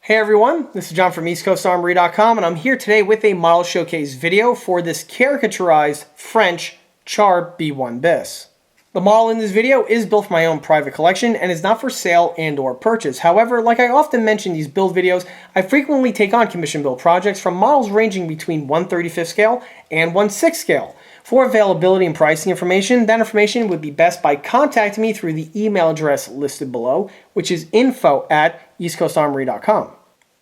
Hey everyone, this is John from EastCoastArmory.com, and I'm here today with a model showcase video for this caricaturized French Char B1 bis. The model in this video is built for my own private collection and is not for sale and or purchase. However, like I often mention in these build videos, I frequently take on commission build projects from models ranging between 1/35 scale and 1/6 scale. For availability and pricing information, that information would be best by contacting me through the email address listed below, which is info@EastCoastArmory.com.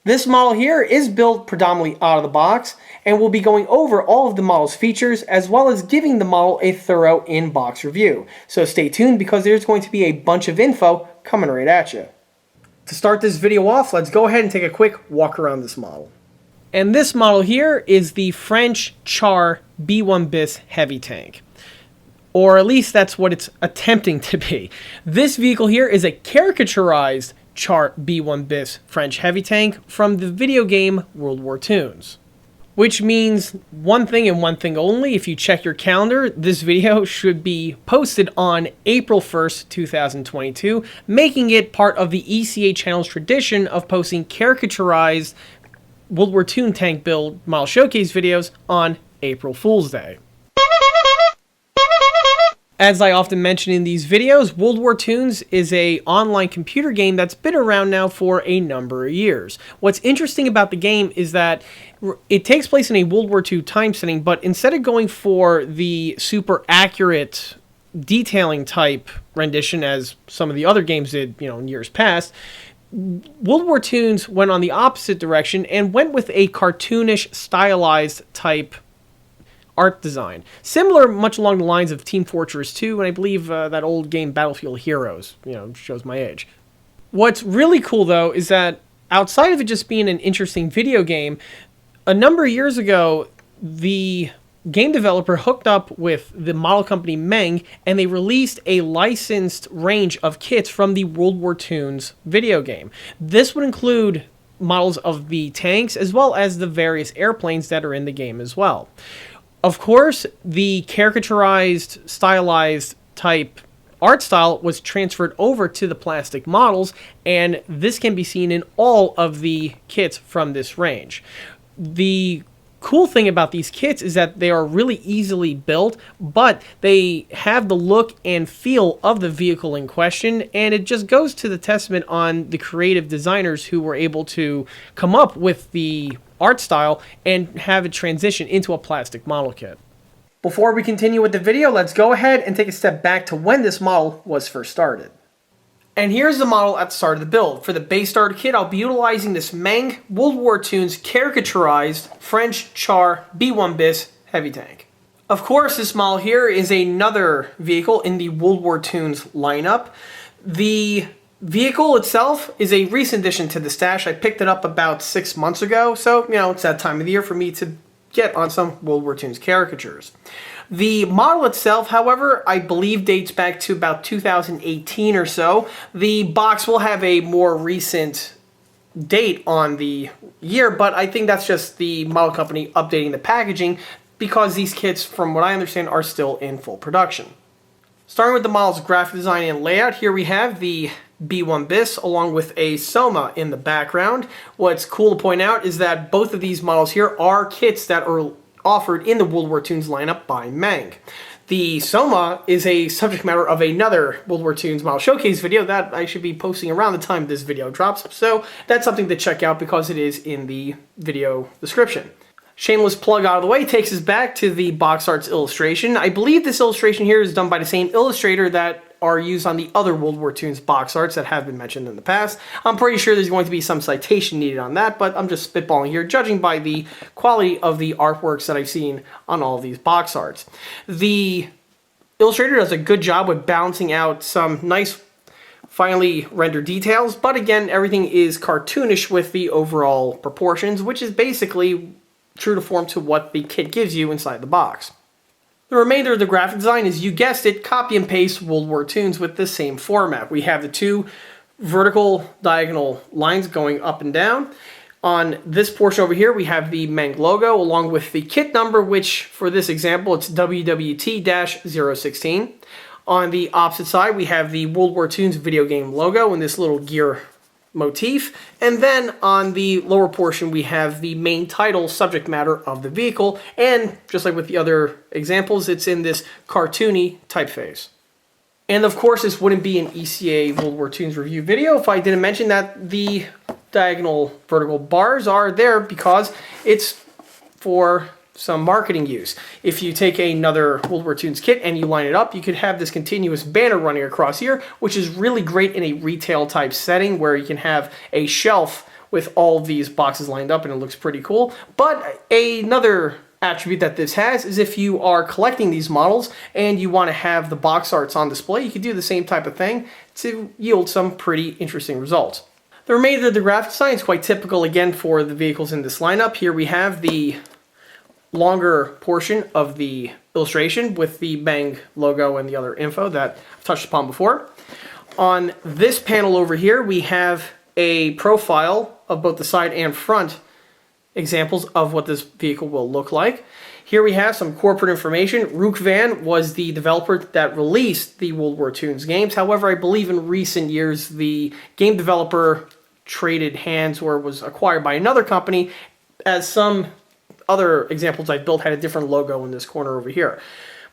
This model here is built predominantly out of the box, and we'll be going over all of the model's features as well as giving the model a thorough in-box review. So stay tuned because there's going to be a bunch of info coming right at you. To start this video off, let's go ahead and take a quick walk around this model. And this model here is the French Char B1 bis heavy tank. Or at least that's what it's attempting to be. This vehicle here is a caricaturized Char B1 bis French heavy tank from the video game War Toons. Which means one thing and one thing only. If you check your calendar, this video should be posted on April 1st, 2022, making it part of the ECA channel's tradition of posting caricaturized World War II tank build model showcase videos on April Fool's Day. As I often mention in these videos, World War Toons is an online computer game that's been around now for a number of years. What's interesting about the game is that it takes place in a World War II time setting, but instead of going for the super accurate detailing type rendition as some of the other games did, in years past, World War Toons went on the opposite direction and went with a cartoonish, stylized type art design. Similar, much along the lines of Team Fortress 2, and I believe that old game Battlefield Heroes, shows my age. What's really cool, though, is that outside of it just being an interesting video game, a number of years ago, the game developer hooked up with the model company Meng, and they released a licensed range of kits from the World War Toons video game. This would include models of the tanks, as well as the various airplanes that are in the game as well. Of course, the caricaturized, stylized type art style was transferred over to the plastic models, and this can be seen in all of the kits from this range. The cool thing about these kits is that they are really easily built, but they have the look and feel of the vehicle in question, and it just goes to the testament on the creative designers who were able to come up with the art style and have it transition into a plastic model kit. Before we continue with the video, let's go ahead and take a step back to when this model was first started. And here's the model at the start of the build. For the base starter kit, I'll be utilizing this Meng World War Toons caricaturized French Char B1 bis heavy tank. Of course, this model here is another vehicle in the World War Toons lineup. The vehicle itself is a recent addition to the stash. I picked it up about 6 months ago, so, it's that time of the year for me to get on some World War Toons caricatures. The model itself, however, I believe dates back to about 2018 or so. The box will have a more recent date on the year, but I think that's just the model company updating the packaging because these kits, from what I understand, are still in full production. Starting with the model's graphic design and layout, here we have the B1 bis along with a Soma in the background. What's cool to point out is that both of these models here are kits that are offered in the World War Toons lineup by Meng. The Soma is a subject matter of another World War Toons model showcase video that I should be posting around the time this video drops, so that's something to check out because it is in the video description. Shameless plug out of the way takes us back to the box art's illustration. I believe this illustration here is done by the same illustrator that are used on the other World War Toons box arts that have been mentioned in the past. I'm pretty sure there's going to be some citation needed on that, but I'm just spitballing here, judging by the quality of the artworks that I've seen on all of these box arts. The illustrator does a good job with balancing out some nice, finely rendered details, but again, everything is cartoonish with the overall proportions, which is basically true to form to what the kit gives you inside the box. The remainder of the graphic design is, you guessed it, copy and paste World War Toons with the same format. We have the two vertical diagonal lines going up and down. On this portion over here, we have the Meng logo along with the kit number, which for this example, it's WWT-016. On the opposite side, we have the World War Toons video game logo in this little gear motif, and then on the lower portion we have the main title subject matter of the vehicle, and just like with the other examples, it's in this cartoony typeface. And of course this wouldn't be an ECA World War Toons review video if I didn't mention that the diagonal vertical bars are there because it's for some marketing use. If you take another World War Toons kit and you line it up, you could have this continuous banner running across here, which is really great in a retail type setting where you can have a shelf with all these boxes lined up and it looks pretty cool. But another attribute that this has is if you are collecting these models and you want to have the box arts on display, you could do the same type of thing to yield some pretty interesting results. The remainder of the graphic design is quite typical again for the vehicles in this lineup. Here we have the longer portion of the illustration with the Meng logo and the other info that I've touched upon before. On this panel over here, we have a profile of both the side and front examples of what this vehicle will look like. Here we have some corporate information. Rook Van was the developer that released the World War Toons games. However, I believe in recent years the game developer traded hands or was acquired by another company, as some other examples I built had a different logo in this corner over here.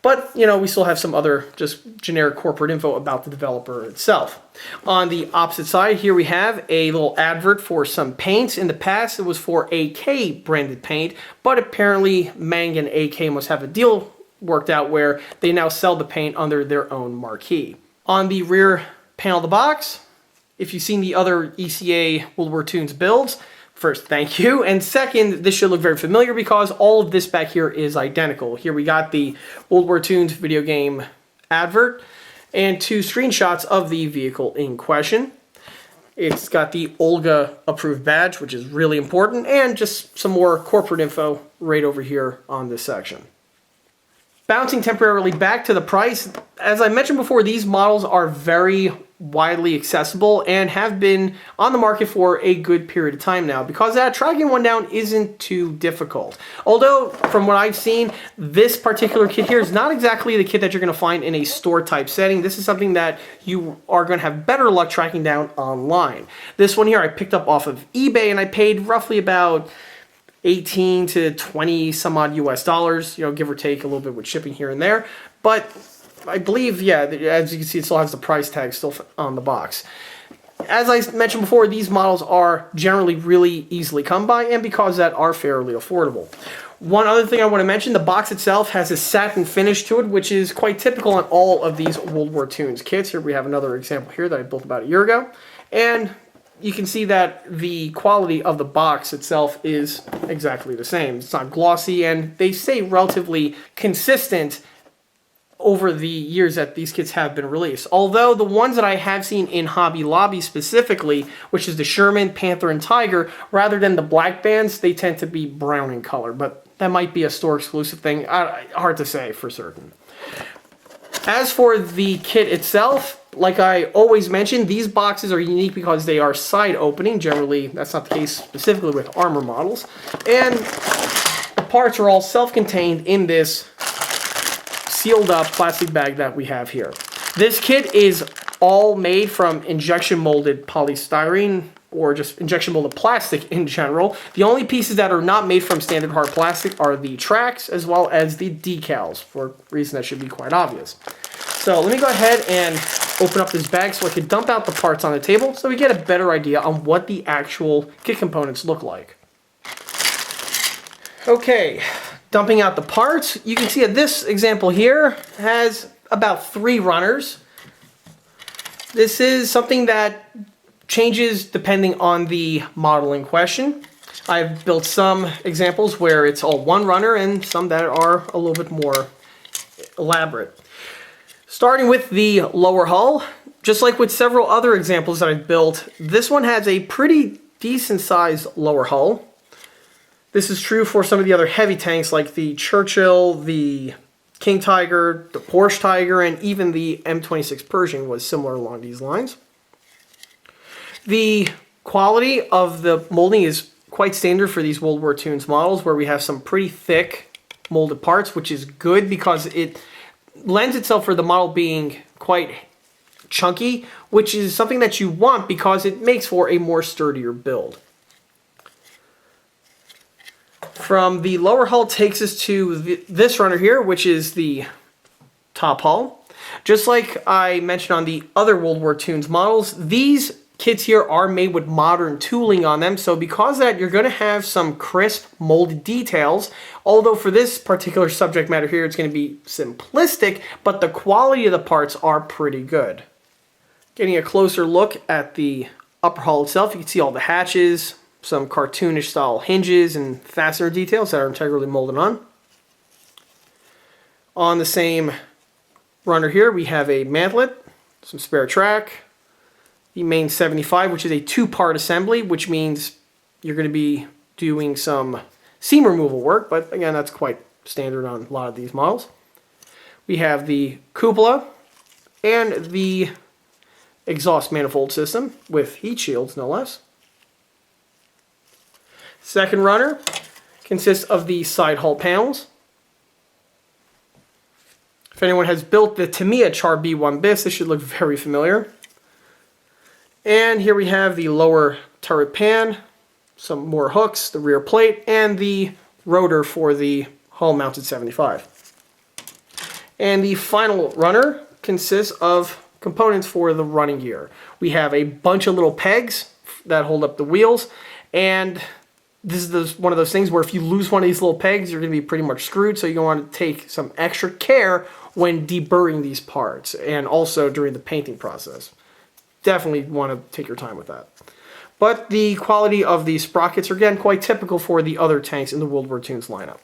But, you know, we still have some other just generic corporate info about the developer itself. On the opposite side, here we have a little advert for some paints. In the past, it was for AK branded paint, but apparently Meng and AK must have a deal worked out where they now sell the paint under their own marquee. On the rear panel of the box, if you've seen the other ECA World War Toons builds, first, thank you. And second, this should look very familiar because all of this back here is identical. Here we got the World War Toons video game advert and two screenshots of the vehicle in question. It's got the Olga approved badge, which is really important, and just some more corporate info right over here on this section. Bouncing temporarily back to the price, as I mentioned before, these models are very widely accessible and have been on the market for a good period of time now because tracking one down isn't too difficult. Although, from what I've seen, this particular kit here is not exactly the kit that you're going to find in a store type setting. This is something that you are going to have better luck tracking down online. This one here I picked up off of eBay and I paid roughly about 18 to 20 some odd US dollars, you know, give or take a little bit with shipping here and there. But I believe, yeah, as you can see, it still has the price tag still on the box. As I mentioned before, these models are generally really easily come by, and because of that, are fairly affordable. One other thing I want to mention, the box itself has a satin finish to it, which is quite typical on all of these World War Toons kits. Here we have another example here that I built about a year ago. And you can see that the quality of the box itself is exactly the same. It's not glossy, and they stay relatively consistent over the years that these kits have been released. Although the ones that I have seen in Hobby Lobby specifically, which is the Sherman, Panther, and Tiger, rather than the black bands, they tend to be brown in color. But that might be a store exclusive thing. Hard to say for certain. As for the kit itself, like I always mention, these boxes are unique because they are side opening. Generally, that's not the case specifically with armor models. And the parts are all self-contained in this sealed up plastic bag that we have here. This kit is all made from injection molded polystyrene or just injection molded plastic in general. The only pieces that are not made from standard hard plastic are the tracks as well as the decals, for a reason that should be quite obvious. So let me go ahead and open up this bag so I can dump out the parts on the table so we get a better idea on what the actual kit components look like. Okay. Dumping out the parts, you can see that this example here has about 3 runners. This is something that changes depending on the model in question. I've built some examples where it's all 1 runner and some that are a little bit more elaborate. Starting with the lower hull, just like with several other examples that I've built, this one has a pretty decent sized lower hull. This is true for some of the other heavy tanks like the Churchill, the King Tiger, the Porsche Tiger, and even the M26 Pershing was similar along these lines. The quality of the molding is quite standard for these World War Toons models where we have some pretty thick molded parts, which is good because it lends itself for the model being quite chunky, which is something that you want because it makes for a more sturdier build. From the lower hull takes us to this runner here, which is the top hull. Just like I mentioned on the other World War Toons models, these kits here are made with modern tooling on them, so because of that, you're going to have some crisp, molded details, although for this particular subject matter here, it's going to be simplistic, but the quality of the parts are pretty good. Getting a closer look at the upper hull itself, you can see all the hatches, some cartoonish style hinges and fastener details that are integrally molded on. On the same runner here, we have a mantlet, some spare track, the main 75, which is a two-part assembly, which means you're going to be doing some seam removal work, but again, that's quite standard on a lot of these models. We have the cupola and the exhaust manifold system with heat shields, no less. Second runner consists of the side hull panels. If anyone has built the Tamiya Char B1 bis, this should look very familiar. And here we have the lower turret pan, some more hooks, the rear plate, and the rotor for the hull-mounted 75. And the final runner consists of components for the running gear. We have a bunch of little pegs that hold up the wheels, and this is one of those things where if you lose one of these little pegs, you're going to be pretty much screwed, so you're going to want to take some extra care when deburring these parts, and also during the painting process. Definitely want to take your time with that. But the quality of these sprockets are, again, quite typical for the other tanks in the World War Toons lineup.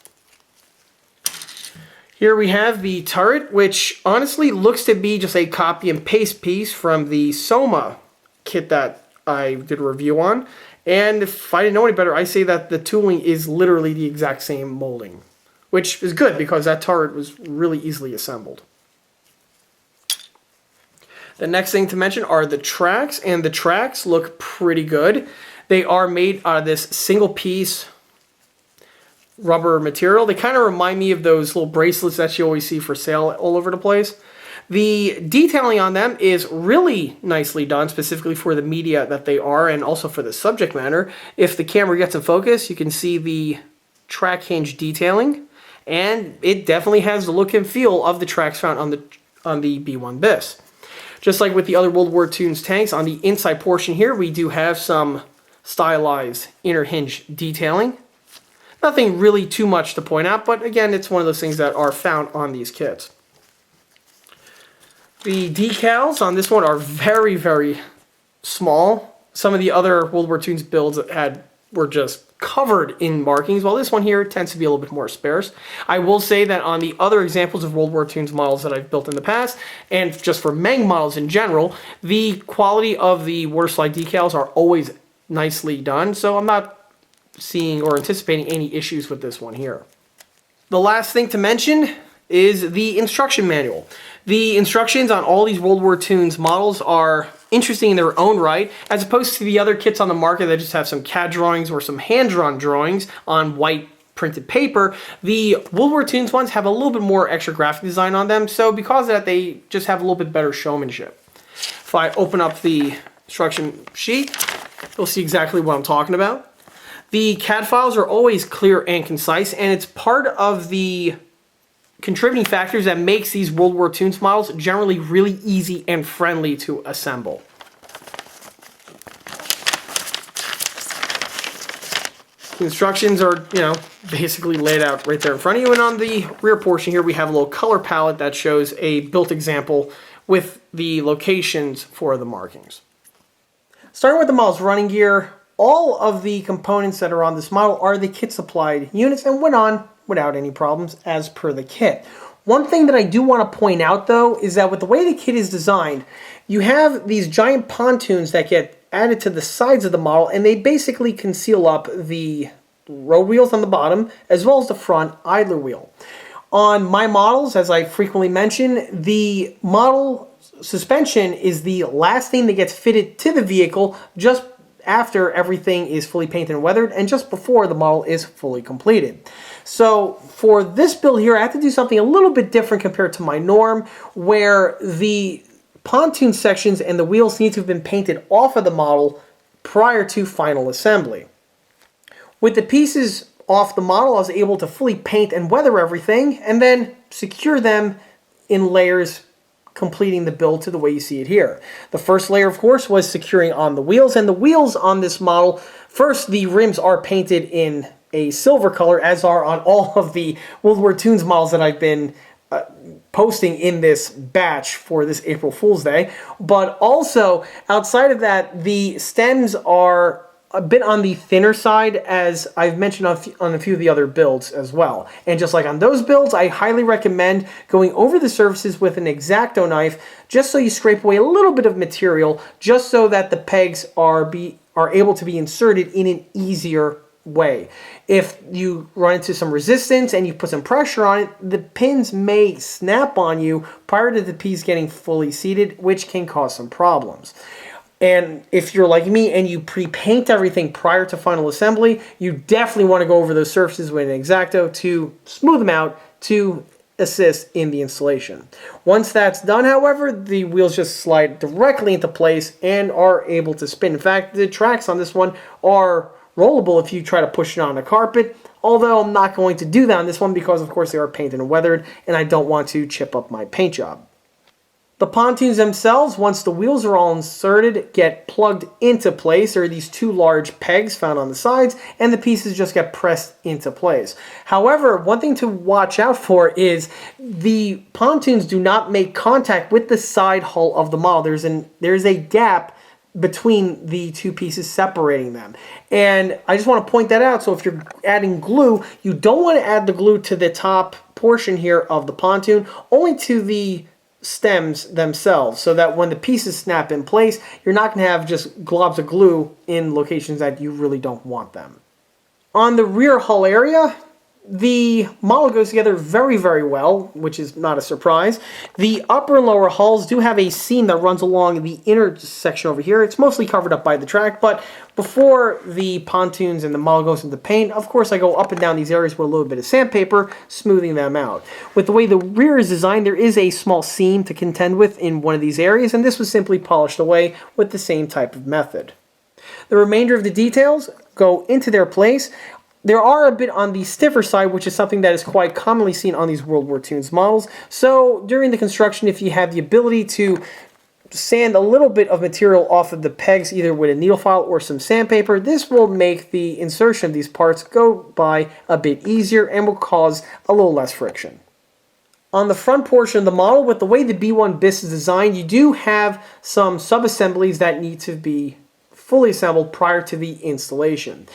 Here we have the turret, which honestly looks to be just a copy and paste piece from the Soma kit that I did a review on. And if I didn't know any better, I say that the tooling is literally the exact same molding, which is good because that turret was really easily assembled. The next thing to mention are the tracks, and the tracks look pretty good. They are made out of this single piece rubber material. They kind of remind me of those little bracelets that you always see for sale all over the place. The detailing on them is really nicely done, specifically for the media that they are, and also for the subject matter. If the camera gets in focus, you can see the track hinge detailing, and it definitely has the look and feel of the tracks found on the B1 bis. Just like with the other World War Toons tanks, on the inside portion here, we do have some stylized inner hinge detailing. Nothing really too much to point out, but again, it's one of those things that are found on these kits. The decals on this one are very, very small. Some of the other World War Toons builds were just covered in markings, while this one here tends to be a little bit more sparse. I will say that on the other examples of World War Toons models that I've built in the past, and just for Meng models in general, the quality of the waterslide decals are always nicely done, so I'm not seeing or anticipating any issues with this one here. The last thing to mention is the instruction manual. The instructions on all these World War Toons models are interesting in their own right, as opposed to the other kits on the market that just have some CAD drawings or some hand-drawn drawings on white printed paper. The World War Toons ones have a little bit more extra graphic design on them, so because of that, they just have a little bit better showmanship. If I open up the instruction sheet, you'll see exactly what I'm talking about. The CAD files are always clear and concise, and it's part of the contributing factors that makes these World War Toons models generally really easy and friendly to assemble. The instructions are, basically laid out right there in front of you, and on the rear portion here we have a little color palette that shows a built example with the locations for the markings. Starting with the model's running gear, all of the components that are on this model are the kit supplied units and went on without any problems as per the kit. One thing that I do want to point out though is that with the way the kit is designed, you have these giant pontoons that get added to the sides of the model, and they basically conceal up the road wheels on the bottom as well as the front idler wheel. On my models, as I frequently mention, the model suspension is the last thing that gets fitted to the vehicle just after everything is fully painted and weathered, and just before the model is fully completed. So for this build here, I have to do something a little bit different compared to my norm, where the pontoon sections and the wheels need to have been painted off of the model prior to final assembly. With the pieces off the model, I was able to fully paint and weather everything and then secure them in layers, completing the build to the way you see it here. The first layer, of course, was securing on the wheels, and the wheels on this model, first, the rims are painted in a silver color, as are on all of the World War Toons models that I've been posting in this batch for this April Fool's Day. But also, outside of that, the stems are a bit on the thinner side, as I've mentioned on a few of the other builds as well. And just like on those builds, I highly recommend going over the surfaces with an X-Acto knife, just so you scrape away a little bit of material, just so that the pegs are able to be inserted in an easier way. If you run into some resistance and you put some pressure on it, the pins may snap on you prior to the piece getting fully seated, which can cause some problems. And if you're like me and you pre-paint everything prior to final assembly, you definitely want to go over those surfaces with an X-Acto to smooth them out to assist in the installation. Once that's done, however, the wheels just slide directly into place and are able to spin. In fact, the tracks on this one are rollable if you try to push it on a carpet, although I'm not going to do that on this one because, of course, they are painted and weathered, and I don't want to chip up my paint job. The pontoons themselves, once the wheels are all inserted, get plugged into place. There are these two large pegs found on the sides, and the pieces just get pressed into place. However, one thing to watch out for is the pontoons do not make contact with the side hull of the model. There's a gap between the two pieces separating them. And I just want to point that out. So if you're adding glue, you don't want to add the glue to the top portion here of the pontoon, only to the stems themselves, so that when the pieces snap in place, you're not going to have just globs of glue in locations that you really don't want them. On the rear hull area, the model goes together very, very well, which is not a surprise. The upper and lower hulls do have a seam that runs along the inner section over here. It's mostly covered up by the track, but before the pontoons and the model goes into paint, of course, I go up and down these areas with a little bit of sandpaper, smoothing them out. With the way the rear is designed, there is a small seam to contend with in one of these areas, and this was simply polished away with the same type of method. The remainder of the details go into their place. There are a bit on the stiffer side, which is something that is quite commonly seen on these World War Toons models. So during the construction, if you have the ability to sand a little bit of material off of the pegs, either with a needle file or some sandpaper, this will make the insertion of these parts go by a bit easier and will cause a little less friction. On the front portion of the model, with the way the B1 BIS is designed, you do have some sub-assemblies that need to be fully assembled prior to the installation.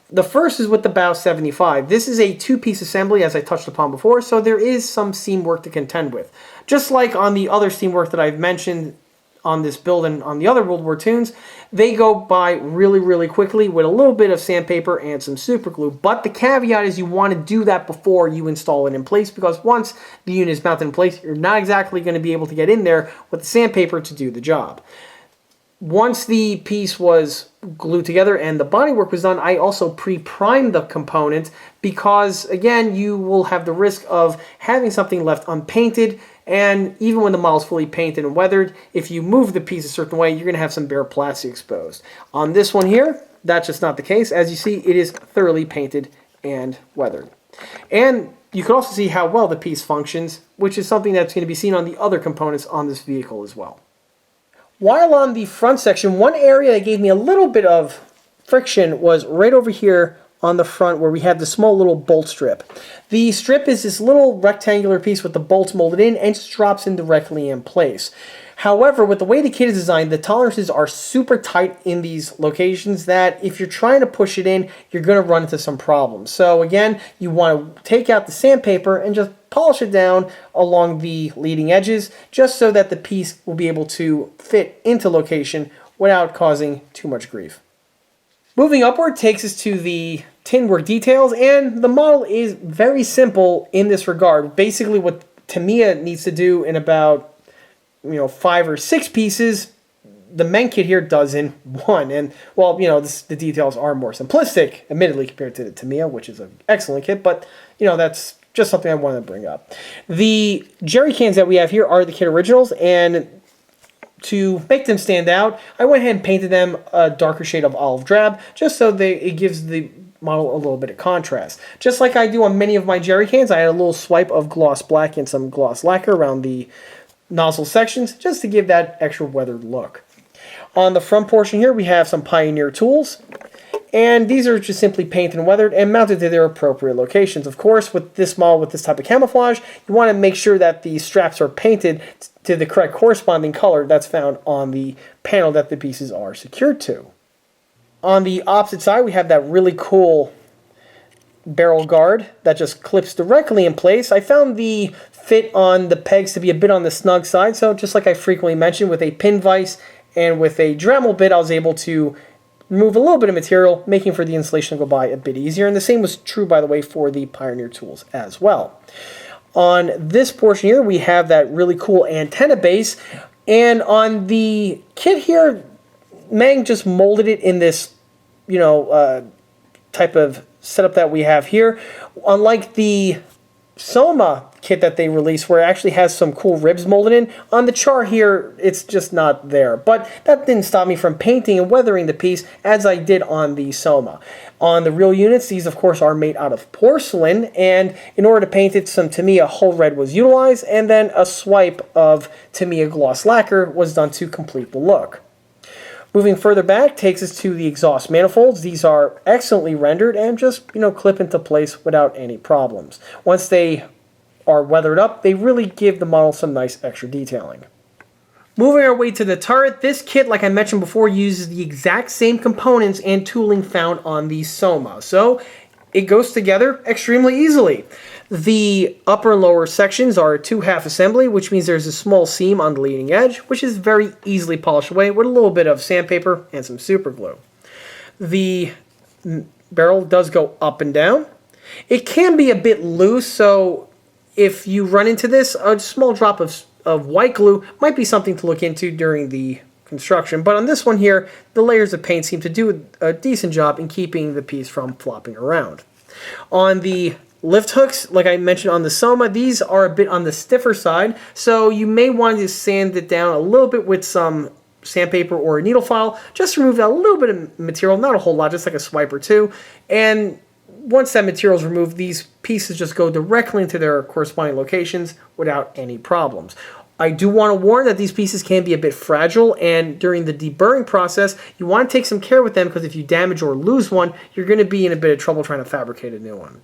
The first is with the bow 75. This is a two-piece assembly, as I touched upon before, so there is some seam work to contend with. Just like on the other seam work that I've mentioned on this build and on the other World War Toons, they go by really, really quickly with a little bit of sandpaper and some super glue. But the caveat is you want to do that before you install it in place, because once the unit is mounted in place, you're not exactly going to be able to get in there with the sandpaper to do the job. Once the piece was glued together and the bodywork was done, I also pre-primed the component because, again, you will have the risk of having something left unpainted, and even when the model's fully painted and weathered, if you move the piece a certain way, you're going to have some bare plastic exposed. On this one here, that's just not the case. As you see, it is thoroughly painted and weathered. And you can also see how well the piece functions, which is something that's going to be seen on the other components on this vehicle as well. While on the front section, one area that gave me a little bit of friction was right over here on the front where we have the small little bolt strip. The strip is this little rectangular piece with the bolts molded in and just drops in directly in place. However, with the way the kit is designed, the tolerances are super tight in these locations that if you're trying to push it in, you're going to run into some problems. So again, you want to take out the sandpaper and just polish it down along the leading edges, just so that the piece will be able to fit into location without causing too much grief. Moving upward takes us to the tin work details, and the model is very simple in this regard. Basically what Tamiya needs to do in about 5 or 6 pieces, the Meng kit here does in 1. And, well, the details are more simplistic, admittedly, compared to the Tamiya, which is an excellent kit, but, that's just something I wanted to bring up. The jerry cans that we have here are the kit originals, and to make them stand out, I went ahead and painted them a darker shade of olive drab, just so it gives the model a little bit of contrast. Just like I do on many of my jerry cans, I had a little swipe of gloss black and some gloss lacquer around the nozzle sections, just to give that extra weathered look. On the front portion here, we have some Pioneer tools. And these are just simply painted and weathered and mounted to their appropriate locations. Of course, with this model, with this type of camouflage, you want to make sure that the straps are painted to the correct corresponding color that's found on the panel that the pieces are secured to. On the opposite side, we have that really cool barrel guard that just clips directly in place. I found the fit on the pegs to be a bit on the snug side, so just like I frequently mentioned, with a pin vise and with a Dremel bit, I was able to remove a little bit of material, making for the installation to go by a bit easier. And the same was true, by the way, for the Pioneer tools as well. On this portion here, we have that really cool antenna base. And on the kit here, Meng just molded it in this, type of setup that we have here. Unlike the Soma kit that they released, where it actually has some cool ribs molded in, on the char here, it's just not there. But that didn't stop me from painting and weathering the piece as I did on the Soma. On the real units, these of course are made out of porcelain, and in order to paint it, some Tamiya Hull Red was utilized, and then a swipe of Tamiya Gloss Lacquer was done to complete the look. Moving further back takes us to the exhaust manifolds. These are excellently rendered and just, clip into place without any problems. Once they are weathered up, they really give the model some nice extra detailing. Moving our way to the turret, this kit, like I mentioned before, uses the exact same components and tooling found on the Soma. So it goes together extremely easily. The upper and lower sections are 2 half assembly, which means there's a small seam on the leading edge, which is very easily polished away with a little bit of sandpaper and some super glue. The barrel does go up and down. It can be a bit loose, so if you run into this, a small drop of white glue might be something to look into during the construction. But on this one here, the layers of paint seem to do a decent job in keeping the piece from flopping around. On the lift hooks, like I mentioned on the Soma, these are a bit on the stiffer side, so you may want to sand it down a little bit with some sandpaper or a needle file, just to remove a little bit of material, not a whole lot, just like a swipe or two. And once that material is removed, these pieces just go directly into their corresponding locations without any problems. I do want to warn that these pieces can be a bit fragile, and during the deburring process, you want to take some care with them, because if you damage or lose one, you're going to be in a bit of trouble trying to fabricate a new one.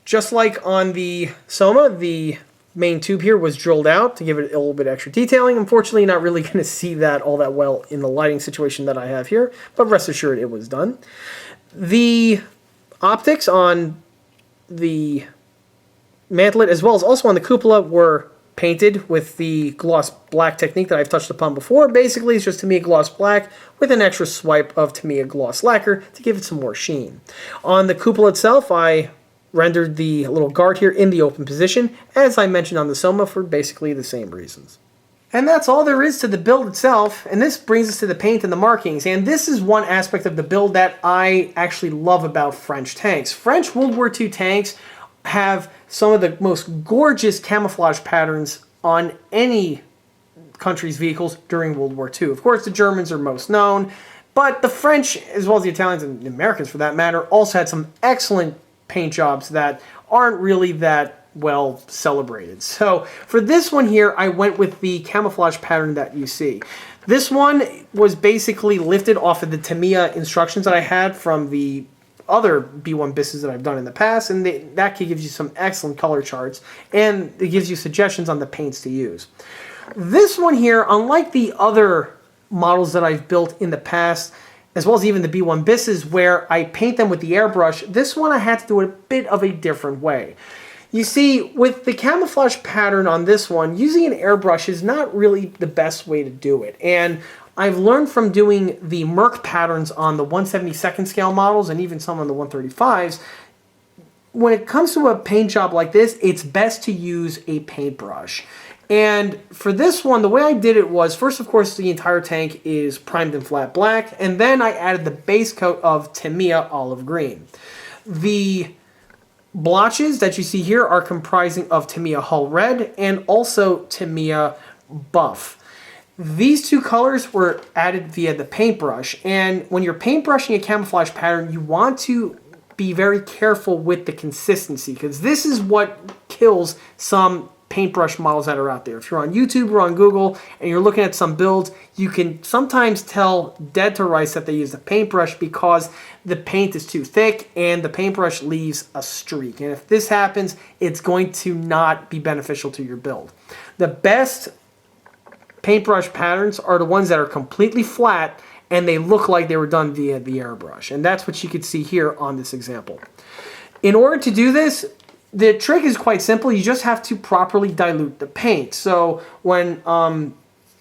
Just like on the Soma, the main tube here was drilled out to give it a little bit extra detailing. Unfortunately, you're not really going to see that all that well in the lighting situation that I have here, but rest assured it was done. The optics on the mantlet, as well as also on the cupola, were painted with the gloss black technique that I've touched upon before. Basically, it's just Tamiya gloss black with an extra swipe of Tamiya gloss lacquer to give it some more sheen. On the cupola itself, I rendered the little guard here in the open position, as I mentioned on the Soma, for basically the same reasons. And that's all there is to the build itself, and this brings us to the paint and the markings. And this is one aspect of the build that I actually love about French tanks. French World War II tanks have some of the most gorgeous camouflage patterns on any country's vehicles during World War II. Of course, the Germans are most known, but the French, as well as the Italians and the Americans for that matter, also had some excellent paint jobs that aren't really that well celebrated. So for this one here, I went with the camouflage pattern that you see. This one was basically lifted off of the Tamiya instructions that I had from the other B1 BISs that I've done in the past, and that gives you some excellent color charts, and it gives you suggestions on the paints to use. This one here, unlike the other models that I've built in the past, as well as even the B1 BISs where I paint them with the airbrush, this one I had to do it a bit of a different way. You see, with the camouflage pattern on this one, using an airbrush is not really the best way to do it. And I've learned from doing the Merc patterns on the 1/72nd scale models and even some on the 135s, when it comes to a paint job like this, it's best to use a paintbrush. And for this one, the way I did it was, first, of course, the entire tank is primed in flat black, and then I added the base coat of Tamiya olive green. The blotches that you see here are comprising of Tamiya Hull Red and also Tamiya Buff. These two colors were added via the paintbrush, and when you're paintbrushing a camouflage pattern, you want to be very careful with the consistency, because this is what kills some paintbrush models that are out there. If you're on YouTube or on Google and you're looking at some builds, you can sometimes tell dead to rights that they use the paintbrush because the paint is too thick and the paintbrush leaves a streak. And if this happens, it's going to not be beneficial to your build. The best paintbrush patterns are the ones that are completely flat and they look like they were done via the airbrush. And that's what you could see here on this example. In order to do this, the trick is quite simple. You just have to properly dilute the paint. So when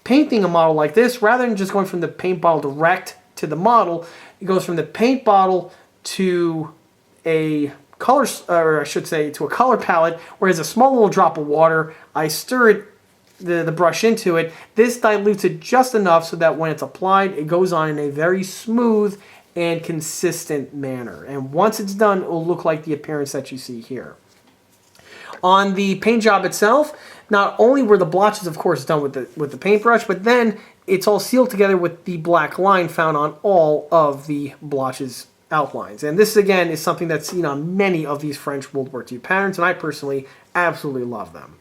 painting a model like this, rather than just going from the paint bottle direct to the model, it goes from the paint bottle to a color, or I should say to a color palette, where there's a small little drop of water. I stir it, the brush into it. This dilutes it just enough so that when it's applied, it goes on in a very smooth and consistent manner. And once it's done, it will look like the appearance that you see here. On the paint job itself, not only were the blotches, of course, done with the paintbrush, but then it's all sealed together with the black line found on all of the blotches outlines. And this, again, is something that's seen on many of these French World War II patterns, and I personally absolutely love them.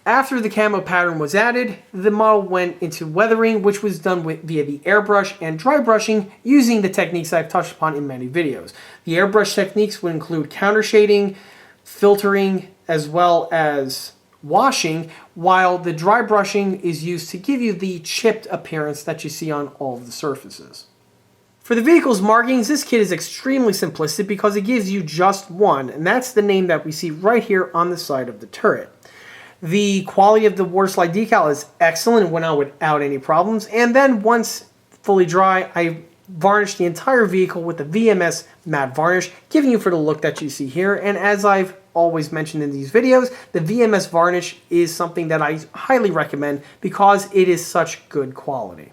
After the camo pattern was added, the model went into weathering, which was done via the airbrush and dry brushing using the techniques I've touched upon in many videos. The airbrush techniques would include counter shading, filtering, as well as washing, while the dry brushing is used to give you the chipped appearance that you see on all of the surfaces. For the vehicle's markings, this kit is extremely simplistic because it gives you just one, and that's the name that we see right here on the side of the turret. The quality of the water slide decal is excellent and went on without any problems, and then once fully dry, I varnished the entire vehicle with the VMS matte varnish, giving you for the look that you see here. And as I've always mentioned in these videos, the VMS varnish is something that I highly recommend because it is such good quality.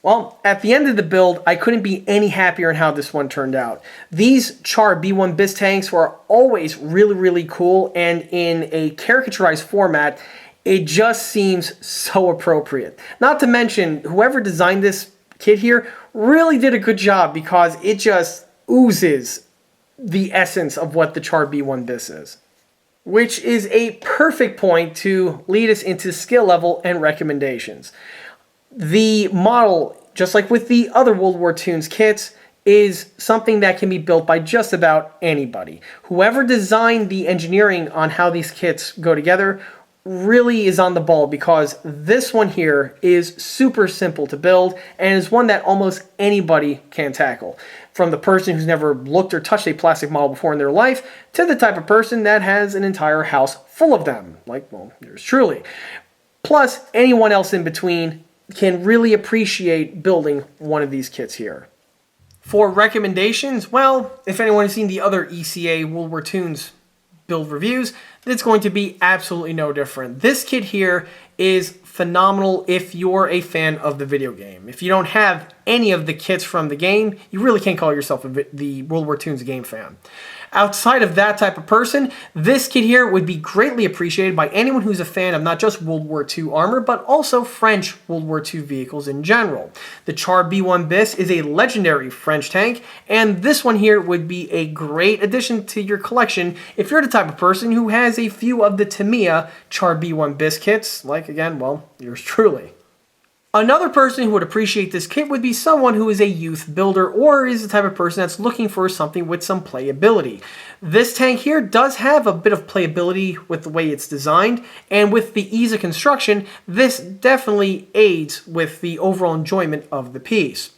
Well, at the end of the build, I couldn't be any happier in how this one turned out. These Char B1 BIS tanks were always really, really cool, and in a caricaturized format, it just seems so appropriate. Not to mention, whoever designed this kit here really did a good job because it just oozes the essence of what the Char B1 BIS is. Which is a perfect point to lead us into skill level and recommendations. The model, just like with the other World War Toons kits, is something that can be built by just about anybody. Whoever designed the engineering on how these kits go together really is on the ball, because this one here is super simple to build and is one that almost anybody can tackle. From the person who's never looked or touched a plastic model before in their life to the type of person that has an entire house full of them, like, well, yours truly. Plus, anyone else in between can really appreciate building one of these kits here. For recommendations, well, if anyone has seen the other ECA World War Toons build reviews, it's going to be absolutely no different. This kit here is phenomenal if you're a fan of the video game. If you don't have any of the kits from the game, you really can't call yourself the World War Toons game fan. Outside of that type of person, this kit here would be greatly appreciated by anyone who's a fan of not just World War II armor, but also French World War II vehicles in general. The Char B1 BIS is a legendary French tank, and this one here would be a great addition to your collection if you're the type of person who has a few of the Tamiya Char B1 BIS kits, like, again, well, yours truly. Another person who would appreciate this kit would be someone who is a youth builder or is the type of person that's looking for something with some playability. This tank here does have a bit of playability with the way it's designed, and with the ease of construction, this definitely aids with the overall enjoyment of the piece.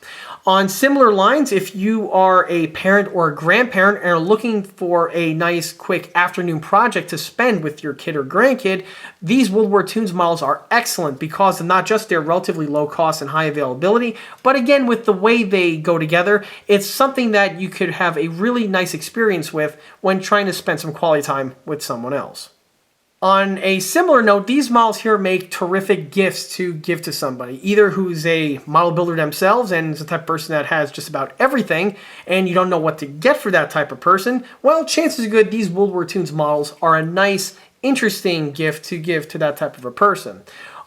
On similar lines, if you are a parent or a grandparent and are looking for a nice quick afternoon project to spend with your kid or grandkid, these World War Toons models are excellent because of not just their relatively low cost and high availability, but again, with the way they go together, it's something that you could have a really nice experience with when trying to spend some quality time with someone else. On a similar note, these models here make terrific gifts to give to somebody, either who's a model builder themselves and is the type of person that has just about everything and you don't know what to get for that type of person. Well, chances are good these World War Toons models are a nice, interesting gift to give to that type of a person.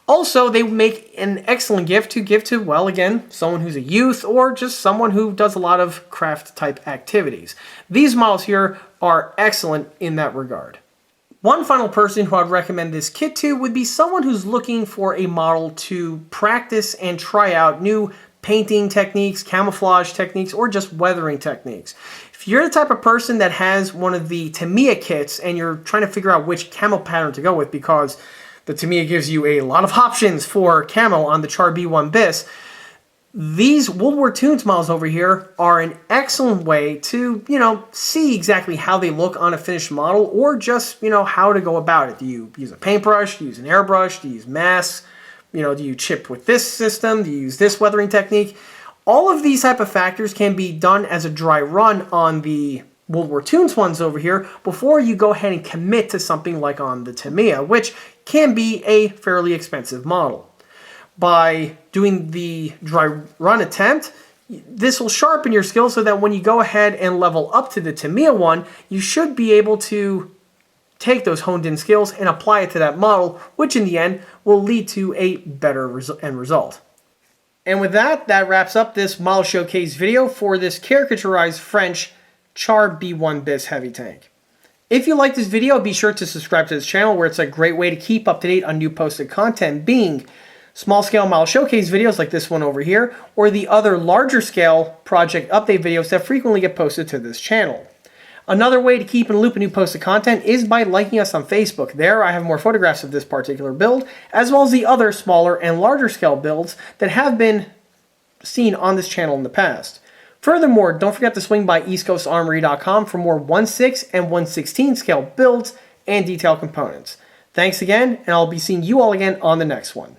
Also, they make an excellent gift to give to, well, again, someone who's a youth or just someone who does a lot of craft type activities. These models here are excellent in that regard. One final person who I'd recommend this kit to would be someone who's looking for a model to practice and try out new painting techniques, camouflage techniques, or just weathering techniques. If you're the type of person that has one of the Tamiya kits and you're trying to figure out which camo pattern to go with, because the Tamiya gives you a lot of options for camo on the Char B1 bis, these World War Toons models over here are an excellent way to, see exactly how they look on a finished model, or just, how to go about it. Do you use a paintbrush? Do you use an airbrush? Do you use masks? Do you chip with this system? Do you use this weathering technique? All of these type of factors can be done as a dry run on the World War Toons ones over here before you go ahead and commit to something like on the Tamiya, which can be a fairly expensive model. By doing the dry run attempt, this will sharpen your skills so that when you go ahead and level up to the Tamiya one, you should be able to take those honed in skills and apply it to that model, which in the end will lead to a better end result. And with that, that wraps up this model showcase video for this caricaturized French Char B1 bis heavy tank. If you like this video, be sure to subscribe to this channel, where it's a great way to keep up to date on new posted content, being small scale model showcase videos like this one over here, or the other larger scale project update videos that frequently get posted to this channel. Another way to keep in the loop of new posted content is by liking us on Facebook. There I have more photographs of this particular build, as well as the other smaller and larger scale builds that have been seen on this channel in the past. Furthermore, don't forget to swing by eastcoastarmory.com for more 1/6 and 1/16 scale builds and detailed components. Thanks again, and I'll be seeing you all again on the next one.